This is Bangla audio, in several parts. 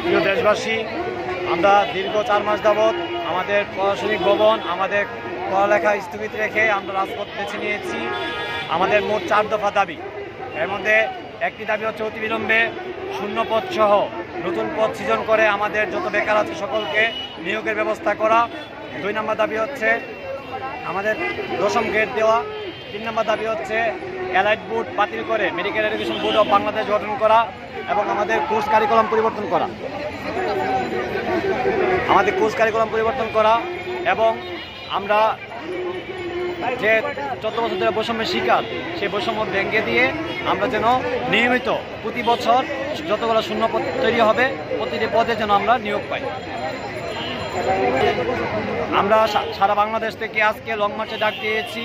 প্রিয় দেশবাসী, আমরা দীর্ঘ 4 মাস যাবৎ আমাদের প্রশাসনিক ভবন, আমাদের পড়ালেখা স্থগিত রেখে আমরা রাজপথ বেছে নিয়েছি। আমাদের মোট 4 দফা দাবি। এর মধ্যে একটি দাবি হচ্ছে অতিবিলম্বে শূন্য পদ সহ নতুন পদ সৃজন করে আমাদের যত বেকার আছে সকলকে নিয়োগের ব্যবস্থা করা। 2 নম্বর দাবি হচ্ছে আমাদের 10ম গ্রেড দেওয়া। 3 নম্বর দাবি হচ্ছে অ্যালাইড বোর্ড বাতিল করে medical education board of Bangladesh গঠন করা এবং আমাদের কোর্স কারিকুলাম পরিবর্তন করা। এবং আমরা যে যত বছর ধরে বৈষম্যের শিকার, সেই বৈষম্য ভেঙে দিয়ে আমরা যেন নিয়মিত প্রতি বছর যতগুলো শূন্য পদ তৈরি হবে প্রতিটি পদে যেন আমরা নিয়োগ পাই। আমরা সারা বাংলাদেশ থেকে আজকে লং মার্চে ডাক দিয়েছি।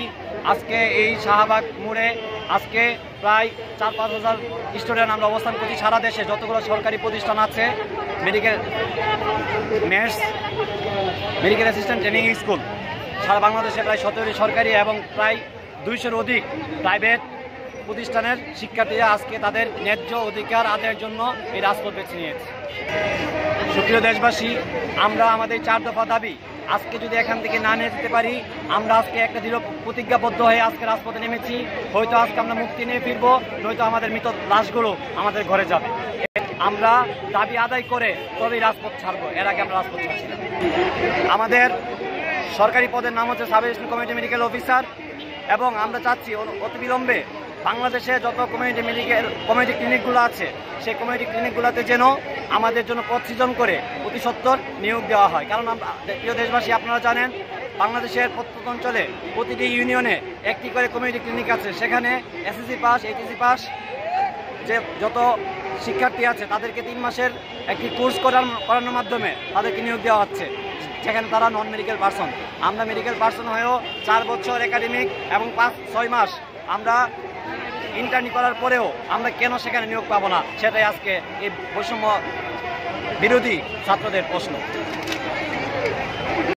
আজকে এই শাহবাগ মোড়ে আজকে প্রায় 4-5 হাজার স্টুডেন্ট আমরা অবস্থান করছি। সারা দেশে যতগুলো সরকারি প্রতিষ্ঠান আছে, মেডিকেল অ্যাসিস্ট্যান্ট ট্রেনিং স্কুল, সারা বাংলাদেশে প্রায় 17টি সরকারি এবং প্রায় 200-র অধিক প্রাইভেট প্রতিষ্ঠানের শিক্ষার্থীরা আজকে তাদের ন্যায্য অধিকার আদায়ের জন্য এই রাজপথ বেছে নিয়েছে। সুপ্রিয় দেশবাসী, আমরা আমাদের 4 দফা দাবি আজকে যদি এখান থেকে না নিয়ে যেতে পারি, আমরা আজকে একটা দৃঢ় প্রতিজ্ঞাবদ্ধ হয়ে আজকে রাজপথে নেমেছি। হয়তো আজকে আমরা মুক্তি নিয়ে ফিরবো, নয়তো আমাদের মৃত লাশগুলো আমাদের ঘরে যাবে। আমরা দাবি আদায় করে তবেই রাজপথ ছাড়বো, এর আগে আমরা রাজপথ ছাড়ছি না। আমাদের সরকারি পদের নাম হচ্ছে sub registrar community medical officer এবং আমরা চাচ্ছি অতিবিলম্বে বাংলাদেশে যত কমিউনিটি ক্লিনিকগুলো আছে সেই কমিউনিটি ক্লিনিকগুলোতে যেন আমাদের জন্য পদ সৃজন করে অতি সত্বর নিয়োগ দেওয়া হয়। কারণ আমরা প্রিয় দেশবাসী, আপনারা জানেন বাংলাদেশের প্রত্যেক অঞ্চলে প্রতিটি ইউনিয়নে একটি করে কমিউনিটি ক্লিনিক আছে। সেখানে এসএসসি পাস, এইচএসসি পাস যে যত শিক্ষার্থী আছে তাদেরকে 3 মাসের একটি কোর্স করানোর মাধ্যমে তাদেরকে নিয়োগ দেওয়া হচ্ছে, সেখানে তারা নন মেডিকেল পার্সন। আমরা মেডিকেল পার্সন হয়েও 4 বছর একাডেমিক এবং 5-6 মাস আমরা ইন্টার্নি করার পরেও আমরা কেন সেখানে নিয়োগ পাবো না, সেটাই আজকে এই বৈষম্য বিরোধী ছাত্রদের প্রশ্ন।